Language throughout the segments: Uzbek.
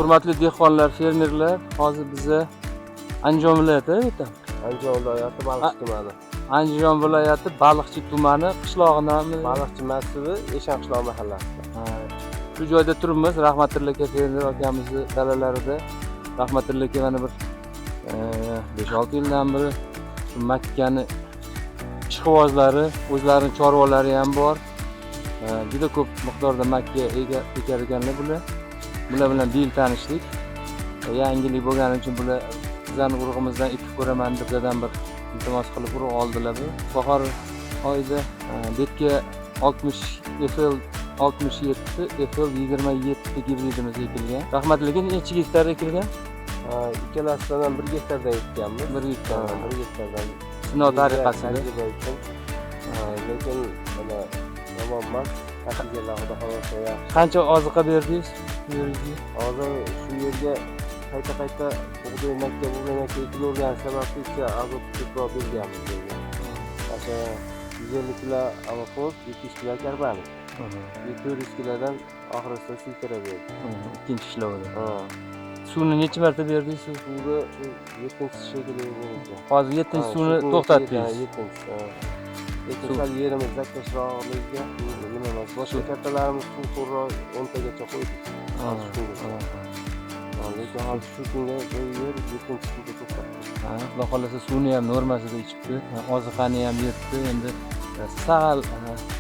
Hurmatli dehqonlar, fermerlar, hozir biza Andijon viloyati bitta. Andijon viloyati Baliqchi tumani. Andijon viloyati Baliqchi tumani qishlog'idan Baliqchi massivi Eshan qishloq mahallasida. Shu joyda turibmiz. Rahmatilla aka fermer akamizni dalalarida. Rahmatilla aka mana bir 5-6 yildan beri shu makkani ishqibozlari, o'zlarining chorvalari ham bor. Juda ko'p miqdorda makka ekar ekanlar bular. Bular bilan bir yil tanishdik. Yangilik bo'lgani uchun bular bizning urug'imizdan ekib ko'raman deb bizdan bir iltimos qilib urug' oldilar. Bahor oyida betga 60 FL 67 FL 27 gibridimiz ekilgan. Rahmatliga necha gektar ekilgan? Ikkalasidan 1 gektardan ekkanmiz. 1 gektardan. 1 gektardan. Sinov tariqasida. Lekin mana yomon emas. Natijalar xudo xolasa yaxshi. Qancha oziqa berdingiz? Hozir shu yerga qayta bug'doy makka ekilgan sababli azot ko'proq berganmiz bizga. O'sha 150 kilo avoqos, 200 kilo karbamid. 400 kilodan oxirida silkira berdi. Ikkinchi ishlovda. Suvni necha marta berdingiz? Suvni 7-chi shekilli berdi. Hozir 7-chi suvni to'xtatdingiz. 7-chi. Lekin sal yerimiz zakkashroqligiga nima emas. Boshqa kattalarimiz suv to'g'ri 10 tagacha qo'ydik. Lekin hozir shu kunga yer 7-chi kunga to'xtatdik. Xudo xolasa suvni ham normasida ichibdi, oziqani ham yebdi. Endi sal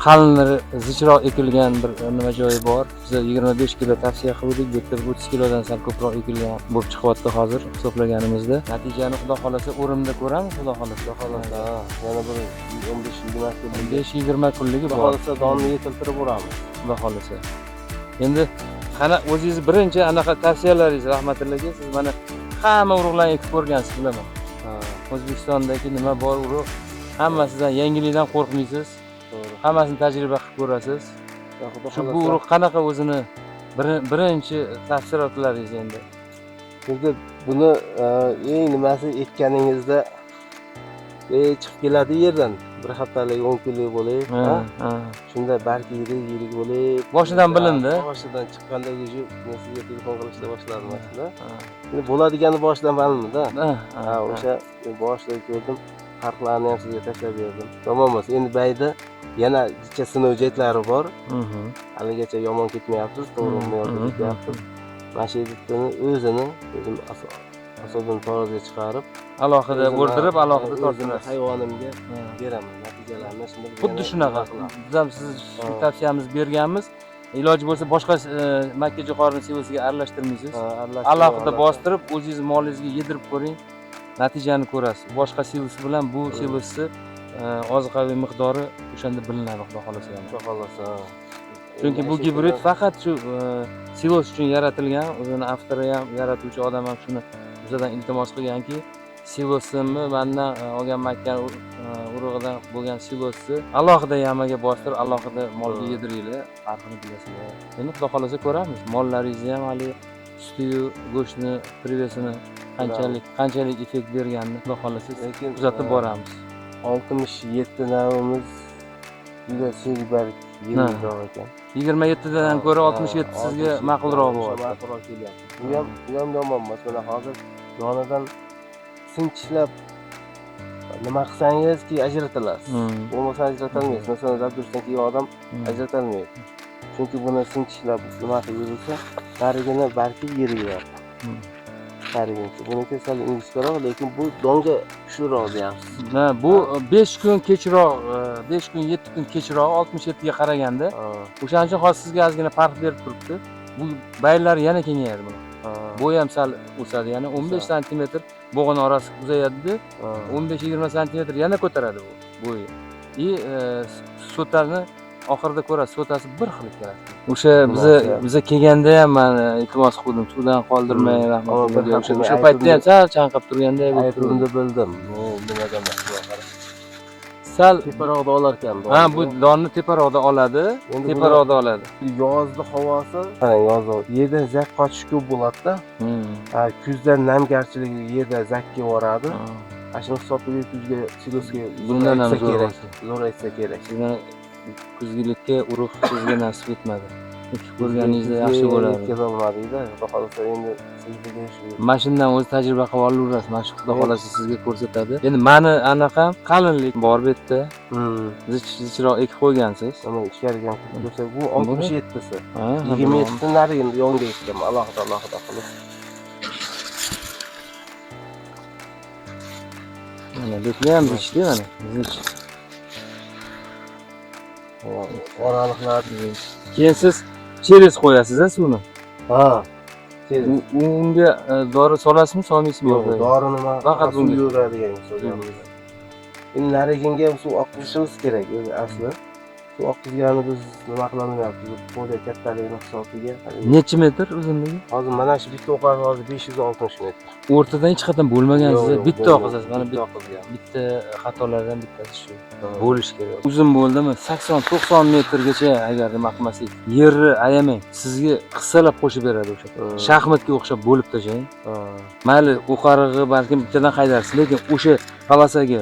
qalinlari zichroq ekilgan bir nima joyi bor. Biz 25 kilo tavsiya qildik, bu yerda 30 kilodan sal ko'proq ekilgan bo'lib chiqyapti hozir hisoblaganimizda. Natijani xudo xolasa o'rimda ko'ramiz, xudo xolasa. Yana bir 15-20 kunligi bor. Xudo xolasa donni yetiltirib uramiz. Xudo xolasa. Endi qana o'zingiz birinchi anaqa tavsiyalaringiz rahmatliga siz mana hamma urug'larni ekib ko'rgansiz bilaman. O'zbekistondagi nima bor urug' hammasidan yangilikdan qo'rqmaysiz. To'g'ri. Hammasini tajriba qilib ko'rasiz. Shu bu urug' qanaqa o'zini birinchi tafsilotlaringiz endi. Endi buni eng nimasi ekkaningizda chiqib keladi yerdan. Bir haftalik 10 kunlik bo'lib, shunda balki yirik bo'lib, boshidan bilindi. Boshidan chiqqanda уже men sizga telefon qilishda boshladim aslida. Endi bo'ladigani boshidan ma'lumda. O'sha boshida ko'rdim. Farqlarni ham sizga tashlab berdim. Tamom emas. Endi bayda yana jicha sinov jetlari bor. Haligacha yomon ketmayapti, to'g'ri me'yorda ketyapti. Mana shu yigitni o'zim asosan to'g'riga chiqarib, alohida o'rdirib, alohida tortib hayvonimga beraman natijalarini. Shunda xuddi shunaqa. Biz ham siz tavsiyamizni berganmiz. Iloji bo'lsa boshqa makka jo'xorini sevasiga aralashtirmaysiz. Alohida bostirib, o'zingiz molingizga yedirib ko'ring. Natijani ko'rasiz. Boshqa silosi bilan bu silosi oziqaviy miqdori o'shanda bilinadi, xudo xolasa. Xudo xolasa. Chunki bu gibrid faqat shu silos uchun yaratilgan. O'zini avtori ham, yaratuvchi odam ham shuni bizdan iltimos qilganki, silosimni mendan olgan makka urug'idan bo'lgan silosni alohida yamaga bostirib, alohida molga yediringlar, farqini bilasizlar. Endi xudo xolasa ko'ramiz. Mollaringizni ham hali suti, go'shtni, privesini qanchalik effekt berganini xudo xolasa kuzatib boramiz. 67 navimiz juda serbar yilroq ekan. 27 dan ko'ra 67 sizga ma'qulroq bo'lyapti. Ma'qulroq kelyapti. Bu ham yomon emas. Mana hozir yonidan sinchiklab nima qilsangizki ajratilasiz. Bo'lmasa ajratilmaysiz. Masalan, dabdurustdan kelgan odam ajratilmaydi. Chunki buni sinchiklab nima qilib yurilsa, darigini balki yerilyapti. Buniki sal ingichkaroq, lekin bu donga kuchliroq deyapsiz. Bu 5 kun kechroq, 5 kun 7 kun kechroq 67 ga qaraganda. O'shaning uchun hozir sizga ozgina farq berib turibdi. Bu baylar yana kengayadi buni. Bo'yi ham sal o'sadi, yana 15 sm bo'g'in orasi uzayadi, 15-20 sm yana ko'taradi bu bo'yi. So'tani oxirida ko'rasiz, so'tasi bir xil keladi. O'sha biza kelganda ham men iltimos qildim, suvdan qoldirmay rahmatulloh. O'sha paytda ham sal chanqab turganda aytuvimni bildim. Nimadan boshqa sal teparoqda olar ekan. Bu donni teparoqda oladi, teparoqda oladi. Yozda havosi, yozda yerda zak qochish ko'p bo'ladi-da. Kuzda namgarchilik yerda zakka boradi. Ashuni hisobiga kuzga silosga bundan ham kerak. Zo'r aytsa kerak. Kuzgilikka urug' sizga nasib etmadi. ekib ko'rganingizda yaxshi bo'ladi. Yetkazolmadingda, xudo xolasa endi sizga shu. Mashinadan o'zi tajriba qilib olaverasiz. Mana shu xudo xolasa sizga ko'rsatadi. Endi mani anaqa qalinlik bor bu yerda. Zichroq ekib qo'ygansiz. Mana ichkariga ko'rsa bu 67 si. 27 si nari endi yonga ekdim alohida qilib. Mana beklar ham zichdi mana. Zich. Oraliklar. Keyin siz cheres qo'yasiz suvni. Ha. Unga dori solasizmi, solmaysizmi? Yo'q, dori nima? Faqat suv yuradigan so'zamiz. Endi nariginga suv oqizishimiz kerak o'zi asli. Suv oqizganni biz nima qilamiz? Qo'lga kattaligini hisobiga. Necha metr uzunligi? Hozir mana shu bitta o'qar hozir 560 metr. O'rtadan hech qachon bo'lmagan siz bitta oqizasiz. Mana bitta oqizgan. Bitta xatolardan bittasi shu. Bo'lish kerak. Uzun bo'ldimi? 80-90 metrgacha agar nima qilmasak, yerni ayamang. Sizga qissalab qo'shib beradi o'sha. Shaxmatga o'xshab bo'lib tashlang. Mayli o'qarig'i balkim bittadan qaydarsiz, lekin o'sha palasaga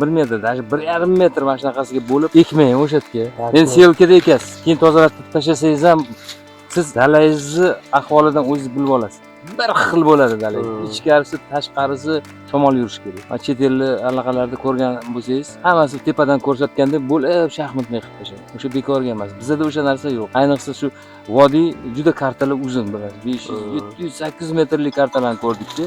1 metr, даже 1,5 metr mana shunaqasiga bo'lib ekmang o'sha yerga. Endi selkada ekasiz. Keyin tozalatib tashlasangiz ham siz dalangizni ahvolidan o'zingiz bilib olasiz. Bir xil bo'ladi dalangiz. Ichkarisi, tashqarisi shamol yurishi kerak. Mana chet elli allaqalarda ko'rgan bo'lsangiz, hammasi tepadan ko'rsatganda bo'lib shaxmatni qilib tashlaydi. O'sha bekorga emas. Bizda o'sha narsa yo'q. Ayniqsa shu vodiy juda kartalar uzun bo'ladi. 500, 700, 800 metrlik kartalarni ko'rdikki,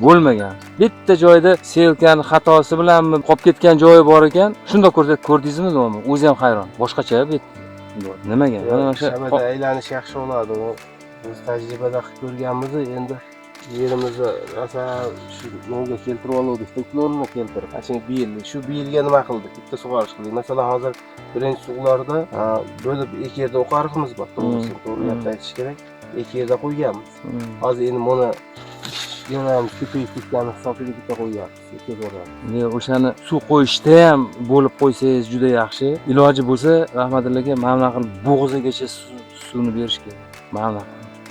bo'lmagan. Bitta joyda selkani xatosi bilanmi qolib ketgan joyi bor ekan, shunda ko'rdingizmi to'g'rimi? O'zi ham hayron. Boshqacha bu nimaga? Mana o'sha shamada aylanish yaxshi bo'ladi. Biz tajribada qilib ko'rganmiz, endi yerimizni rosa shu nolga keltirib oldik, teklonni keltirib. Shu yilga nima qildik? Bitta sug'orish qildik. Masalan, hozir birinchi suvlarda bo'lib ikki yerda o'qarimiz bor, to'g'ri gap aytish kerak. Ikki yerda qo'yganmiz. Hozir endi buni yana ko'payib ketgani hisobiga bitta qo'yamiz. O'shani suv qo'yishda ham bo'lib qo'ysangiz juda yaxshi. Iloji bo'lsa, rahmatullohga mana qilib bo'g'zigacha suvni berish kerak. Mana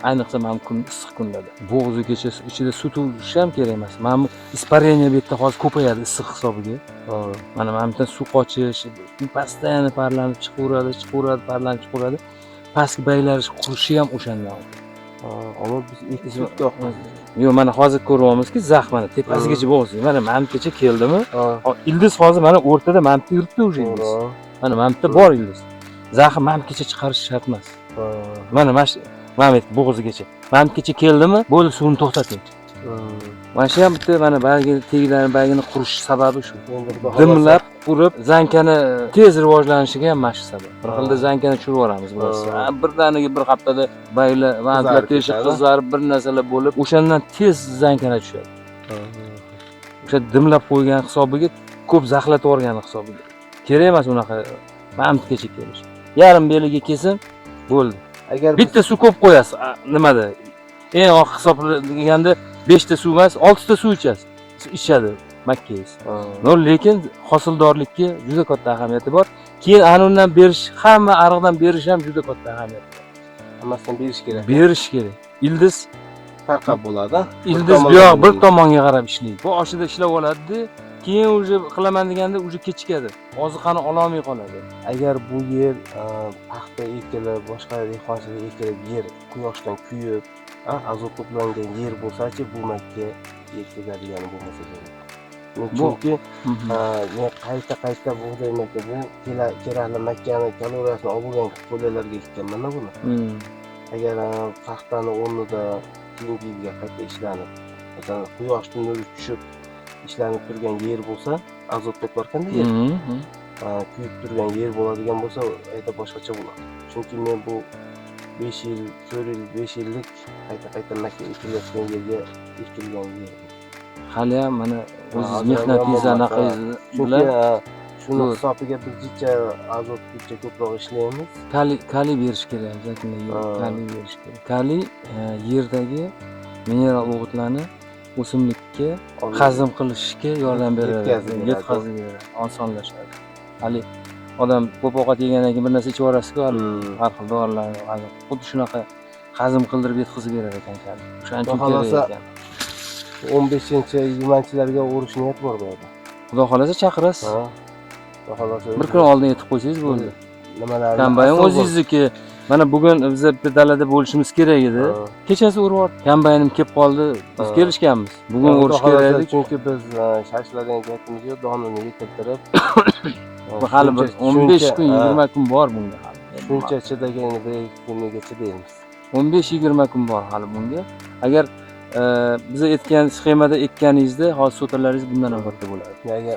ayniqsa mana kun issiq kunlarda bo'g'zigacha ichida suv turishi ham kerak emas. Mana bu ispareniya bu yerda hozir ko'payadi issiq hisobiga. Mana bundan suv qochish, pastdan parlanib chiqaveradi, parlanib chiqaveradi. Pastki baylari qurishi ham o'shandan. Ammo biz ikki sutda yo'q, mana hozir ko'ryapmizki, zax mana tepasigacha bo'g'zi. Mana mamgacha keldimi? Ildiz hozir mana o'rtada mamga yuribdi o'sha ildiz. Mana mamda bor ildiz. Zaxni mamgacha chiqarish shart emas. Mana mana bo'g'zigacha. Mamgacha keldimi? Bo'ldi, suvni to'xtating. Mana shu ham bitta mana bagini qurish sababi shu. Dimlab qurib, zankani tez rivojlanishiga ham mana shu sabab. Bir xilda zankani tushirib yuboramiz biroz. Birdaniga bir haftada baylar, vantlar teshi qizarib, bir narsalar bo'lib, o'shandan tez zankana tushadi. O'sha dimlab qo'ygan hisobiga ko'p zaxlatib yuborgan hisobiga. Kerak emas unaqa mamtgacha kelish. Yarim beliga kelsin, bo'ldi. Agar bitta suv ko'p qo'yasiz, nimada? Eng oq hisoblaganda 5 ta suv emas, 6 ta suv ichasiz. Ichadi makkangiz. Lekin hosildorlikka juda katta ahamiyati bor. Keyin anundan berish, hamma ariqdan berish ham juda katta ahamiyati bor. Hammasidan berish kerak. Berish kerak. Ildiz tarqab bo'ladi. Ildiz bu yoq bir tomonga qarab ishlaydi. Bu oshida ishlab oladi, keyin uje qilaman deganda uje kechikadi. Oziqani ola olmay qoladi. Agar bu yer paxta ekilib, boshqa dehqonchilik ekilib, yer quyoshdan kuyib, azot to'plangan yer bo'lsa-chi, bu makka yetkazadigan bo'lmasa kerak. Chunki men qayta bug'doy makka bu kerakli makkani kaloriyasini olib olgan qo'llarga ekkanman buni. Agar paxtani o'rnida keyingi yilga qayta ishlanib, masalan, quyoshning nuri tushib ishlanib turgan yer bo'lsa, azot to'plarkanda yer. Kuyib turgan yer bo'ladigan bo'lsa, ayta boshqacha bo'ladi. Chunki men bu 5 yil, 4 yil, 5 yillik qayta makka ekilayotgan yerga ekilgan yer. Hali ham mana o'zingiz mehnatingiz anaqangiz bilan shuni hisobiga biz jicha azot jicha ko'proq ishlaymiz. Kaliy berish kerak, kaliy berish kerak. Kaliy yerdagi mineral o'g'itlarni o'simlikka hazm qilishga yordam beradi, yetkazib beradi, osonlashadi. Hali odam ko'p ovqat yegandan keyin bir narsa ichib yuborasiz-ku, har xil dorilarni xuddi shunaqa hazm qildirib yetkazib berar ekan kaliy. O'shaning uchun kerak ekan. 15-20-larga o'rish niyat bor bu yerda. Xudo xolasa chaqirasiz. Xudo xolasa bir kun oldin yetib qo'ysangiz bo'ldi. Nimalar? Kombayn o'zingizniki, Mana bugun biz bitta dalada bo'lishimiz kerak edi. Kechasi urib kombaynim kelib qoldi. Biz kelishganmiz. Bugun o'rish kerak edi. Chunki biz shashiladigan gapimiz yo'q, donini yetiltirib. Hali bir 15 kun, 20 kun bor bunga hali. Shuncha chidaganga kunga chidaymiz. 15-20 kun bor hali bunga. Agar biz aytgan sxemada ekkaningizda hozir so'talaringiz bundan ham katta bo'ladi. Agar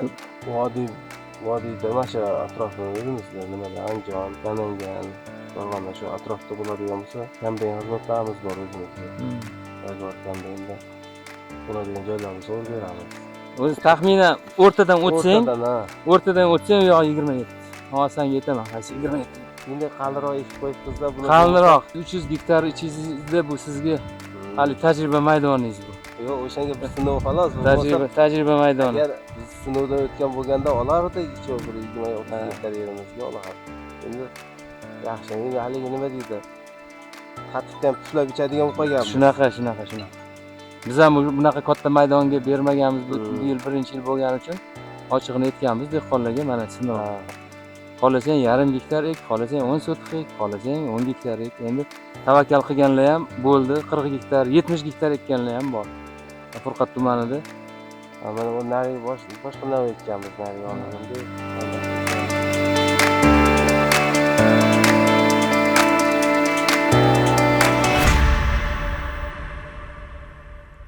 vodiyda mana shu atrofni o'zimizda nimada Andijon, Namangan, Farg'ona shu atrofda bo'ladigan bo'lsa, kombayn xizmatlarimiz bor o'zimizda. Agar kombaynda bo'ladigan joylarimiz o'rganamiz. O'zi taxminan o'rtadan o'tsang, u yoq 27. Hozir senga aytaman, qaysi 27. Endi qalinroq ekib qo'yibmiz-da buni. Qalinroq 300 gektar ichingizda bu sizga hali tajriba maydoningiz bu. Yo'q, o'shanga bir sinov xolos. Tajriba maydoni. Agar biz sinovdan o'tgan bo'lganda olardik, bir 20-30 gektar yerimizga olardik. Endi yaxshi, endi haligi nima deydi? Qatiqdan puflab ichadigan bo'lib qolganmiz. Shunaqa. Biz ham bunaqa katta maydonga bermaganmiz, bu yil birinchi yil bo'lgani uchun ochiqni aytganmiz dehqonlarga, mana sinov. Xohlasang yarim gektar ek, xohlasang 10 sotik ek, xohlasang 10 gektar ek. Endi tavakkal qilganlar ham bo'ldi, 40 gektar, 70 gektar ekkanlar ham bor. Furqat tumanida. Mana bu nari boshqa nima ekkanmiz, nari yonimizda.